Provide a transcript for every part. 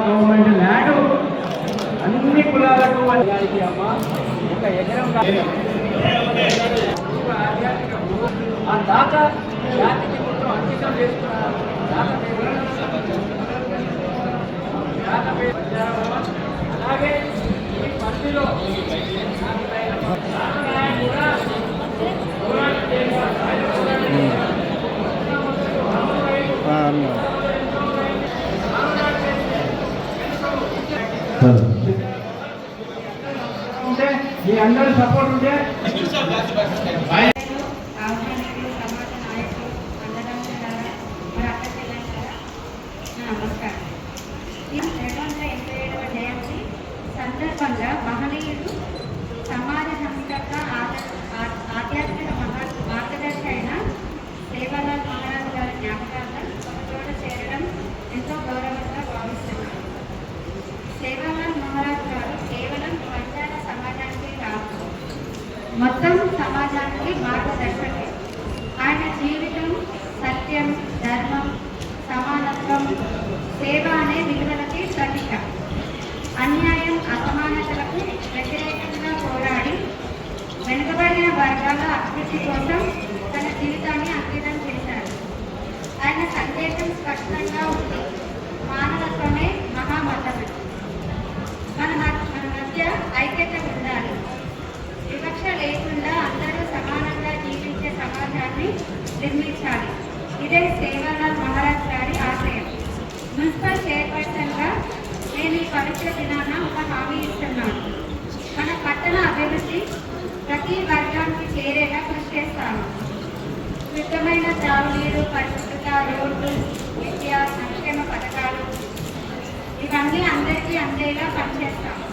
Government land అన్ని కులాలకు అమ్మ ఒక ఎకరం ఆ దాకా జాతికి మొత్తం అంకితం చేసుకున్నారు. అలాగే ఈ పరిధిలో మీ అందరూ సపోర్ట్ ఉంటే సందర్భంగా మహనీయుడు సమాజ సంస్కర్త ఆధ్యాత్మిక మార్గదర్శి అయిన సేవాలాల్ మహారాజ్ గారి జ్ఞాపకార్థం ఒక చోట చేరడం ఎంతో గౌరవంగా భావిస్తున్నారు. సేవాలాల్ మహారాజ్ గారు కేవలం పంచాల సమాజానికి కాదు, మొత్తం సమాజానికి మార్గదర్శకులు. ఆయన జీవితం సత్యం, ధర్మం, సమానత్వం, సేవ అనే విలువలకి ప్రతీక. అన్యాయం, అసమానతలకు వ్యతిరేకంగా పోరాడి వెనుకబడిన వర్గాల అభివృద్ధి కోసం తన జీవితాన్ని అంకితం చేశారు. ఆయన సందేశం స్పష్టంగా ఉంది: మానవత్వమే మహామతమే. మన మధ్య ఐక్యత ఉండాలి. వివక్ష లేకుండా అందరూ సమానంగా జీవించే సమాజాన్ని నిర్మించాలి. ఇదే సేవాలాల్ మహారాజ్ గారి ఆశయం. మున్సిపల్ చైర్పర్సన్గా నేను ఈ పవిత్ర దినాన ఒక హామీ ఇస్తున్నాను. మన పట్టణ అభివృద్ధి ప్రతి వర్గానికి చేరేలా కృషి చేస్తాను. శుద్ధమైన త్రాగునీరు, పరిశుభ్రత, రోడ్లు, విద్య, సంక్షేమ పథకాలు ఇవన్నీ అందరికీ అందేలా పనిచేస్తాము.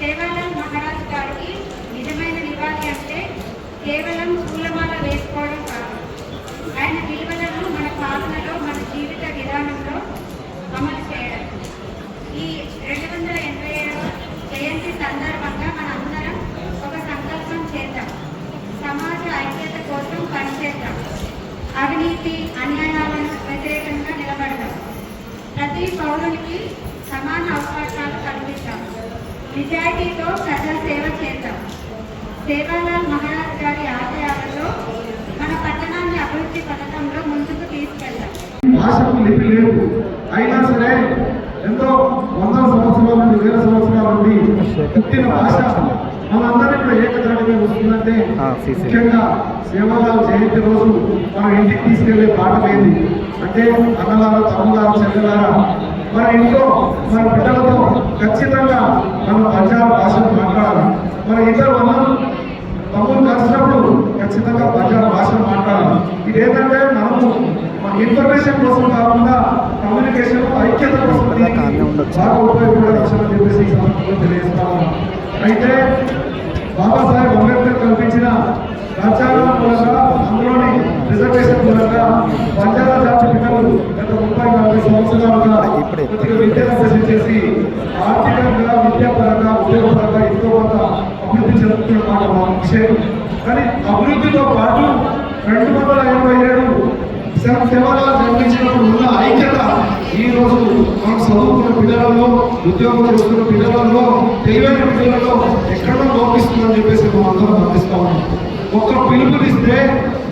సేవాలాల్ మహారాజ్ గారికి నిజమైన నివాళి అంటే కేవలం పూలమాల వేసుకోవడం కాదు, ఆయన విలువలను మన పాలనలో, మన జీవిత విధానంలో అమలు చేయడం. ఈ 287వ జయంతి సందర్భంగా మనందరం ఒక సంకల్పం చేద్దాం. సమాజ ఐక్యత కోసం పనిచేద్దాం. అవినీతి, అన్యాయాలను వ్యతిరేకంగా నిలబడదాం. ప్రతి పౌరునికి సమాన అవకాశాలు కల్పిద్దాం. నిజాయితీతో ప్రజాసేవ చేద్దాం. సేవాలాల్ మహారాజ్ గారి ఆశయాలలో మన పట్టణాన్ని అభివృద్ధి పథకంలో ముందుకు తీసుకెళ్దాం. భాషకు లిపి లేదు, అయినా సరే ఎంతో 100 సంవత్సరాల నుండి 1000 సంవత్సరాల నుండి పుట్టిన భాష మనందరినీ కూడా ఏకతాటిగా వస్తుందంటే ముఖ్యంగా సేవాలాల్ జయంతి రోజు మనం ఇంటికి తీసుకెళ్లే పాఠం ఏంది అంటే, అన్నలారా, తమ్ములారా, చెల్లెలారా, మన ఇంట్లో మన బిడ్డలతో ఖచ్చితంగా మనం పంజాబ్ భాషను మాట్లాడాలి. మన ఇద్దరు అన్నలు తమ్ముడు కలిసినప్పుడు ఖచ్చితంగా పంజాబ్ భాషను మాట్లాడాలి. ఇదేంటంటే మనము ఇన్ఫర్మేషన్ కోసం కాకుండా కమ్యూనికేషన్ ఐక్యత కోసం బాగా ఉపయోగపడవచ్చని చెప్పేసి ఈ సందర్భంలో తెలియజేస్తాము. అయితే బాబాసాహెబ్ అంబేద్కర్ కల్పించిన రాజ్యాంగం మూలంగా, అందులోని రిజర్వేషన్ మూలంగా బంజారా జాతి పిల్లలు గత 30-40 సంవత్సరాలుగా విద్యను అభ్యసించేసి ఆర్థికంగా, విద్యాపరంగా, ఉద్యోగపరంగా ఎంతో కొంత అభివృద్ధి చెందుతున్నమాట మా విషయం. కానీ అభివృద్ధితో పాటు 287 సేవలాల్ జన్మించినప్పుడు ఉన్న ఐక్యత ఈ రోజు మనం చదువుకున్న పిల్లలలో, ఉద్యోగం చేస్తున్న పిల్లలలో, తెలివైన పిల్లలలో ఎక్కడో లోపిస్తుందని చెప్పేసి మనం అందరం గమనిస్తా ఉన్నాం. ఒక్క పిలుపునిస్తే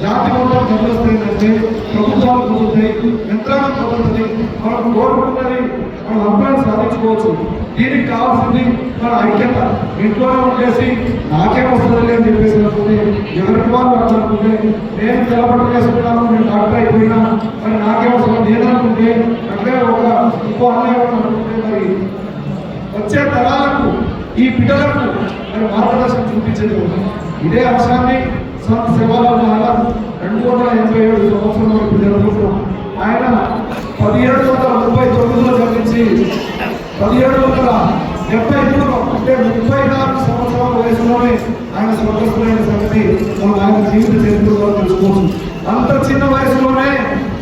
జాతి మొత్తం కలుస్తాయంటే ప్రభుత్వాలు కుదురుతాయి, యంత్రాంగం కుదురుతుంది, మనం కోరుకున్నది మనం అభిప్రాయం సాధించుకోవచ్చు. దీనికి కావాల్సింది మన ఐక్యత. ఇంట్లోనే ఉండేసి నాకేం వస్తుంది అని చెప్పేసి అనుకుంటే, ఎవరికి వాళ్ళు అనుకుంటే, నేను తెలబట్టు చేసుకున్నాను, నేను డాక్టర్ అయిపోయినా మరి నాకేం వస్తుంది నేను అనుకుంటే, అట్లే ఇంకో అన్నయ్య అనుకుంటే, మరి వచ్చే తరాలకు, ఈ పిల్లలకు మరి మార్గదర్శనం చూపించేది. ఇదే అంశాన్ని సంత్ సేవాలాల్ మహారాజ్ 287 సంవత్సరాల పిల్లలకు ఆయన 1739లో జన్మించి 1773 అంటే 34 సంవత్సరాల వయసులోనే ఆయన స్వర్గస్థులైన సంగతి మనం ఆయన జీవిత చరిత్రలో తెలుసుకోవచ్చు. అంత చిన్న వయసులోనే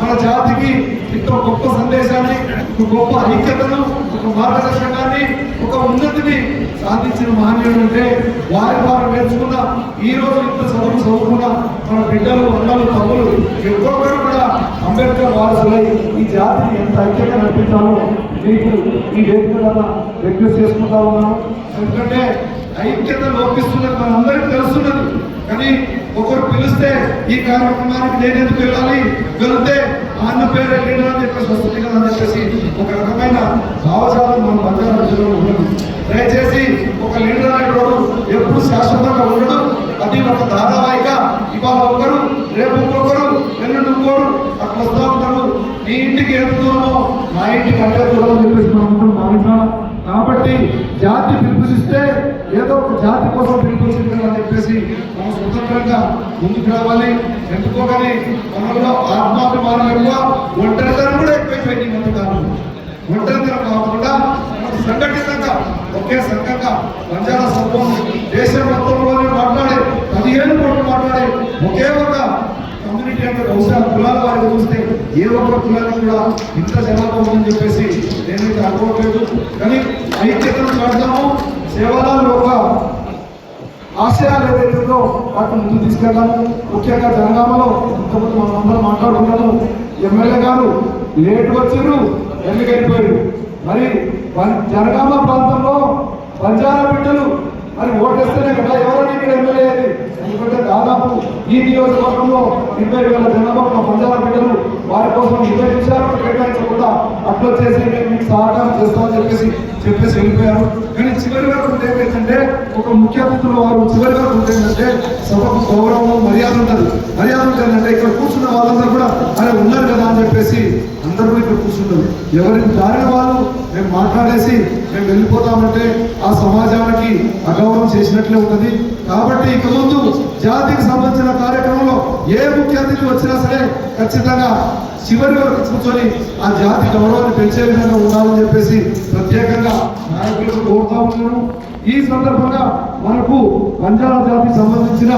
మన జాతికి ఎంతో గొప్ప సందేశాన్ని ఒక గొప్ప ఐక్యతను, ఒక మార్గదర్శకాన్ని, ఒక ఉన్నతిని సాధించిన మహనీయుడు అంటే వారు నేర్చుకున్న ఈ రోజు ఇంత చదువుకున్న మన బిడ్డలు, అన్నలు, తమ్ములు ఒక్కొక్కరు కూడా అంబేద్కర్ వారసులై ఈ జాతిని ఎంత ఐక్యంగా నడిపించాలో మీకు ఈ వేదిక ద్వారా రిక్వెస్ట్ చేసుకుంటా ఉన్నాను. ఎందుకంటే ఐక్యత లోపిస్తున్నది మనందరికీ తెలుస్తున్నది. కానీ ఒకరు పిలిస్తే ఈ కార్యక్రమానికి నేను ఎందుకు వెళ్ళాలి, వెళ్తే అన్న పేరు లీడర్ అని చెప్పేసి వస్తుంది కదా అని చెప్పేసి ఒక రకమైన భావజాలం మన బంజారా ప్రజల్లో ఉన్నది. దయచేసి ఒక లీడర్ అనేటోడు ఎప్పుడు శాశ్వతంగా ఉండడు. అది ఒక ధారావాహిక. ఇవాళ ఒకరు, రేపు ఇంకొకరు, ఎల్లుండి ఇంకోరు అట్లా వస్తూ ఉంటారు. నీ ఇంటికి ఎంత దూరమో నా ఇంటికి అంతే దూరం అని చెప్పేసి మనం భావించాలి. కాబట్టి జాతి పిలుపునిస్తే ఏదో ఒక జాతి కోసం పిలుపునిస్తుంది అని చెప్పేసి మనం స్వతంత్రంగా ముందుకు రావాలి. ఎందుకోగానే మనలో ఆత్మాభిమానం ఎక్కువ, ఒంటరితనం కూడా ఎక్కువైపోయింది ఈ మధ్య కాలంలో. ఒంటరితనం కాకుండా సంఘటితంగా ఒకే సంఘంగా బంజారా సంఘం దేశం మొత్తంలోనే మాట్లాడే 15 కోట్లు మాట్లాడే ఒకే ఒక కమ్యూనిటీ అంటే బహుశా కులాల వారికి చూస్తే ఏ ఒక్క కులానికి కూడా ఇంత జనాభా ఉందని చెప్పేసి నేనైతే అనుకోవట్లేదు. కానీ ఐక్యతను చాటుతాము, సేవలలో ఒక ఆశయాలు ఏదైతుందో వాటిని ముందు తీసుకెళ్తాము. ముఖ్యంగా జనగామలో ఇంతకుముందు మనం అందరం మాట్లాడుకున్నాము. ఎమ్మెల్యే గారు లేటు వచ్చారు, ఎన్నికైపోయారు. మరి జనగామ ప్రాంతంలో బంజారా బిడ్డలు మరి ఓటేస్తేనే కదా ఎవరైనా ఇక్కడ ఎమ్మెల్యే అయ్యేది. ఎందుకంటే దాదాపు ఈ నియోజకవర్గంలో 20,000 జనాభా ఉన్న బంజారా బిడ్డలు వారి కోసం 20 నిమిషాలు కేటాయించకుండా అట్లా చేసి మేము మీకు సహకారం చేస్తామని చెప్పేసి వెళ్ళిపోయారు. కానీ చివరి వరకు ఉంటే ఏమైందంటే ఒక ముఖ్య అతిథులు వారు చివరి వరకు ఉంటే ఏంటంటే సభకు గౌరవం, మర్యాద ఉంటుంది. మర్యాద ఉంటుందంటే ఇక్కడ కూర్చున్న వాళ్ళందరూ కూడా అరే ఉన్నారు కదా అని చెప్పేసి అందరూ ఇక్కడ కూర్చుంటుంది. ఎవరికి దారిన వాళ్ళు మేము మాట్లాడేసి మేము వెళ్ళిపోతామంటే ఆ సమాజానికి అగౌరవం చేసినట్లే ఉంటుంది. కాబట్టి ఇక ముందు జాతికి సంబంధించిన కార్యక్రమంలో ఏ ముఖ్య అతిథి వచ్చినా సరే ఖచ్చితంగా చివరి వరకు కూర్చొని ఆ జాతి గౌరవాన్ని పెంచే విధంగా ఉండాలని చెప్పేసి ప్రత్యేకంగా నాయకులకు కోరుతా ఉన్నాను. ఈ సందర్భంగా మనకు బంజారా జాతికి సంబంధించిన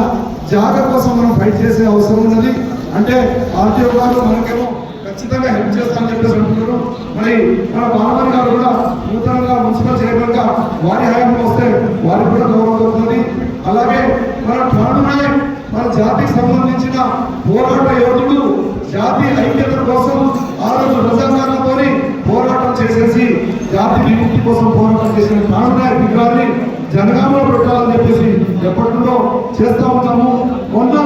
జాగ కోసం మనం ఫైట్ చేసే అవసరం ఉన్నది. అంటే ఆర్టీఓ గారు మనకేమో ఖచ్చితంగా హెల్ప్ చేస్తామని చెప్పేసి అంటున్నారు. మరి మన బాలమణి గారు కూడా నూతనంగా మున్సిపల్ చైర్మన్ గా వారి హయాంలో వస్తే వారికి కూడా గౌరవం దొరుకుతుంది. అలాగే మన ఠాణునాయ్ మన జాతికి సంబంధించిన పోరాట యోధుడు, జాతి ఐక్యత కోసం ఆ రోజు రజాకారులతో పోరాటం చేసేసి జాతి విముక్తి కోసం పోరాటం చేసిన ఠాణునాయ్ విగ్రహాన్ని జనగామలో పెట్టాలని చెప్పేసి ఎప్పటి నుండో చేస్తా ఉన్నాము. మొన్న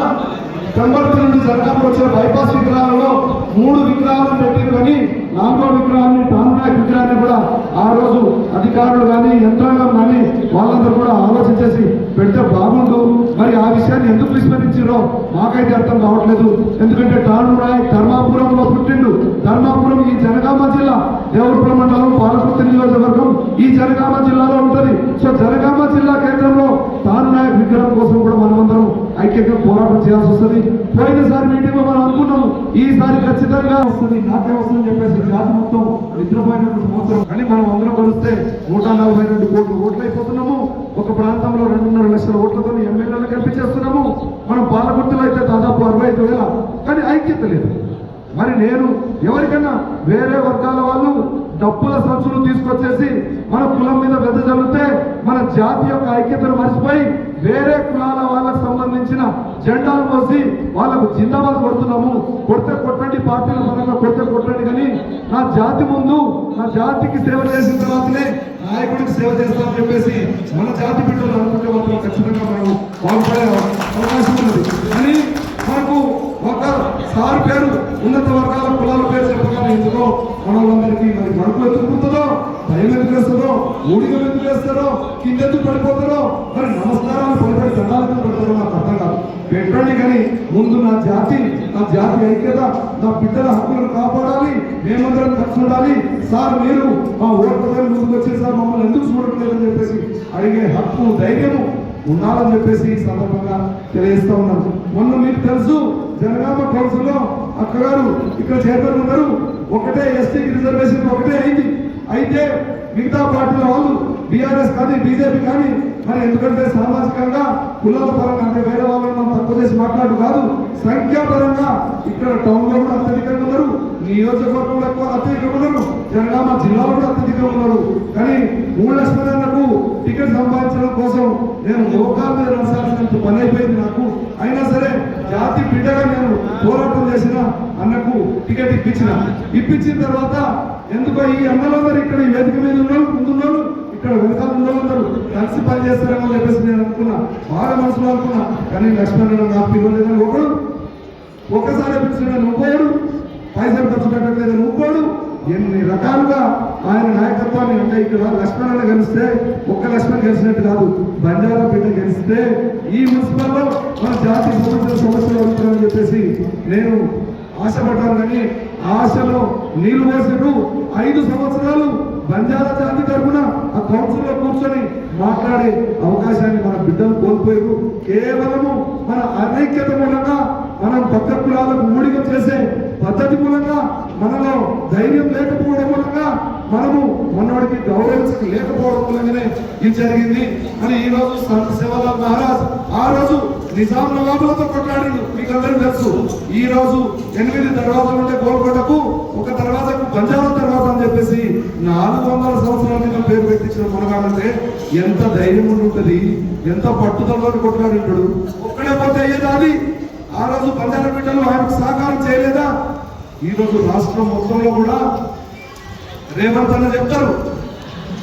కంబర్తి నుండి జనగామలో వచ్చిన బైపాస్ విగ్రహాలలో 3 విగ్రహాలను పెట్టింది. కానీ 4వ విగ్రహాన్ని ఠాణునాయ్ విగ్రహాన్ని కూడా ఆ రోజు అధికారులు కానీ యంత్రాంగం కానీ వాళ్ళందరూ కూడా ఆలోచించేసి పెడితే బాగుండు. మరి ఆ విషయాన్ని ఎందుకు విస్మరించారో మాకైతే అర్థం కావట్లేదు. ఎందుకంటే ఠాణునాయ్ ధర్మాపురంలో పుట్టిండు. ధర్మాపురం ఈ జనగామ జిల్లా దేవరపురం మండలం పాలకుర్తి నియోజకవర్గం ఈ జనగామ జిల్లాలో ఉంటుంది. సో జనగామ జిల్లా కేంద్రంలో ఠాణునాయ్ విగ్రహం కోసం కూడా మనమందరం ఐక్యంగా పోరాటం చేయాల్సి వస్తుంది. పోయినసారి మీటింగ్ లో మనం అనుకున్నాము ఈసారి ఖచ్చితంగా వస్తుంది, నాకే వస్తుందని చెప్పేసి జాతి మొత్తం నిద్రపోయినటువంటి సంవత్సరం. కానీ మనం అందరం కలిస్తే 142 కోట్ల ఓట్లు అయిపోతున్నాము. ఒక ప్రాంతంలో 2.5 లక్షల ఓట్లతో ఎమ్మెల్యేలు కల్పించేస్తున్నాము. మనం పాలకుర్తిలో అయితే దాదాపు 65,000. కానీ ఐక్యత లేదు. మరి నేను ఎవరికైనా వేరే వర్గాల వాళ్ళు డబ్బుల సంచులు తీసుకొచ్చేసి మన కులం మీద వెదజల్లితే మన జాతి యొక్క ఐక్యతను మర్చిపోయి వేరే కులాల వాళ్ళకు సంబంధించిన జెండాలు మోసి వాళ్ళకు జిందాబాద్ కొడుతున్నాము. కొడితే కొట్టండి, పార్టీల పరంగా కొడితే కొట్టండి. కానీ నా జాతి ముందు నా జాతికి సేవ చేసిన తర్వాతనే నాయకుడికి సేవ చేస్తామని చెప్పేసి మన జాతి బిడ్డలు అనుకుంటే మాత్రం ఖచ్చితంగా మనం బాగుపడే అవకాశం ఉన్నది. కానీ మనకు ఒక సార్ పేరు ఉన్నత వర్గాల కులాల పేరు చెప్పగానే ఎందుకో మనలందరికీ మరి గడుపు ఎత్తుకుంటుందో, భయం ఎందుకు వేస్తుందో, ఊడిగం ఎందుకు వేస్తారో, కిందెందుకు పడిపోతారో, మరి నమస్కారాలు పడిపడి దండాలకు పెడతారో నాకు అర్థం కాదు. పెట్టండి కానీ ముందు నా జాతి ఐక్యత, నా బిడ్డల హక్కులను కాపాడాలి. మేమందరం కలిసి ఉండాలి. సార్ మీరు మా ఓట్ల ముందుకు వచ్చేసి సార్ మమ్మల్ని ఎందుకు చూడట్లేదని చెప్పేసి అడిగే హక్కు, ధైర్యము ఉండాలని చెప్పేసి ఈ సందర్భంగా తెలియజేస్తా ఉన్నాను. మొన్న మీకు తెలుసు జనగామ కౌన్సిల్లో అక్కగారు ఇక్కడ చైర్మన్ ఉన్నారు. ఒకటే ఎస్టీకి రిజర్వేషన్ ఒకటే అయింది. అయితే మిగతా పార్టీల వాళ్ళు బీఆర్ఎస్ కానీ బీజేపీ కానీ మరి ఎందుకంటే సామాజికంగా కులాల పరంగా అంటే వేరే వాళ్ళని మనం తక్కువ చేసి మాట్లాడు కాదు, సంఖ్యాపరంగా ఇక్కడ టౌన్ లో కూడా అత్యధికంగా ఉన్నారు, నియోజకవర్గంలో ఎక్కువ అత్యధికంగా ఉన్నారు. జనగామ 3 లక్షలకు టికెట్ సంపాదించడం కోసం నేను లోకాల మీద నడసాల్సినంత పని అయిపోయింది నాకు. అయినా సరే జాతి బిడ్డగా నేను పోరాటం చేసిన అన్నకు టికెట్ ఇప్పించిన తర్వాత ఎందుకో ఈ అన్నలందరూ ఇక్కడ ఈ వేదిక మీద ఉన్నోళ్ళు ముందున్నోళ్ళు ఇక్కడ వెనకాల ఉన్నోళ్ళందరూ కలిసి పనిచేస్తారేమో చెప్పేసి నేను అనుకున్నా, బాగా మనసులో అనుకున్నా. కానీ లక్ష్మణ్ నాకు పిలవలేదని ఒకడు, ఒక్కసారి పిలిచిన ఇంకోడు, పైసలు ఖర్చు పెట్టట్లేదని ఇంకోడు, ఎన్ని రకాలుగా ఆయన నాయకత్వాన్ని అంటే ఇక్కడ లక్ష్మణ్ గెలిస్తే ఒక్క లక్ష్మణ్ గెలిచినట్టు కాదు, బంజారా బిడ్డ గెలిస్తే ఈ మున్సిపల్లో మన జాతి సమస్యలు అవుతారని చెప్పేసి నేను ఆశపడ్డాను. కానీ ఆశలో నీళ్లు పోసినట్టు 5 సంవత్సరాలు బంజారా జాతి తరఫున ఆ కౌన్సిల్లో కూర్చొని మాట్లాడే అవకాశాన్ని మన బిడ్డలు కోల్పోయారు. కేవలము మన అనైక్యత మూలంగా, మనం పక్క కులాలకు ఊడిగం చేసే పద్ధతి మూలంగా, మనలో ధైర్యం లేకపోవడం మూలంగా, మనము మనవాడికి లేకపోవడం మూలంగానే ఇది జరిగింది అని ఈ రోజు సంత్ సేవాలాల్ మహారాజ్ ఆ రోజు నిజాం నవాబులతో కొట్లాడిండు, మీకు అందరికీ తెలుసు. ఈ రోజు 8 దర్వాజాలు ఉంటే గోల్కొండకు, ఒక దర్వాజకు బంజారా దర్వాజ అని చెప్పేసి 400 సంవత్సరాల మీద పేరు పెట్టించిన మనగాడంటే ఎంత ధైర్యం ఉంటుంది, ఎంత పట్టుదలలో కొట్లాడింటాడు. ఒక్కడే పోతే అయ్యేదాది. ఆ రోజు బంజారా బిడ్డలు ఆయనకు సహకారం చేయలేదా? ఈ రోజు రాష్ట్రం మొత్తంలో కూడా రేవంత్ అన్న చెప్తారు,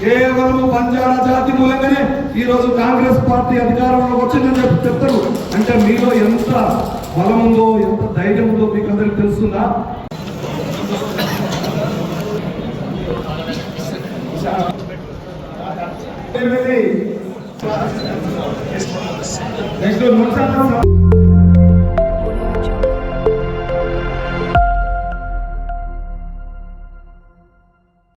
కేవలం బంజారా జాతి మూలంగానే ఈ రోజు కాంగ్రెస్ పార్టీ అధికారంలో వచ్చిందని చెప్తారు. అంటే మీలో ఎంత బలం ఉందో, ఎంత ధైర్యం ఉందో మీకు అందరికి తెలుస్తుందా? నెక్స్ట్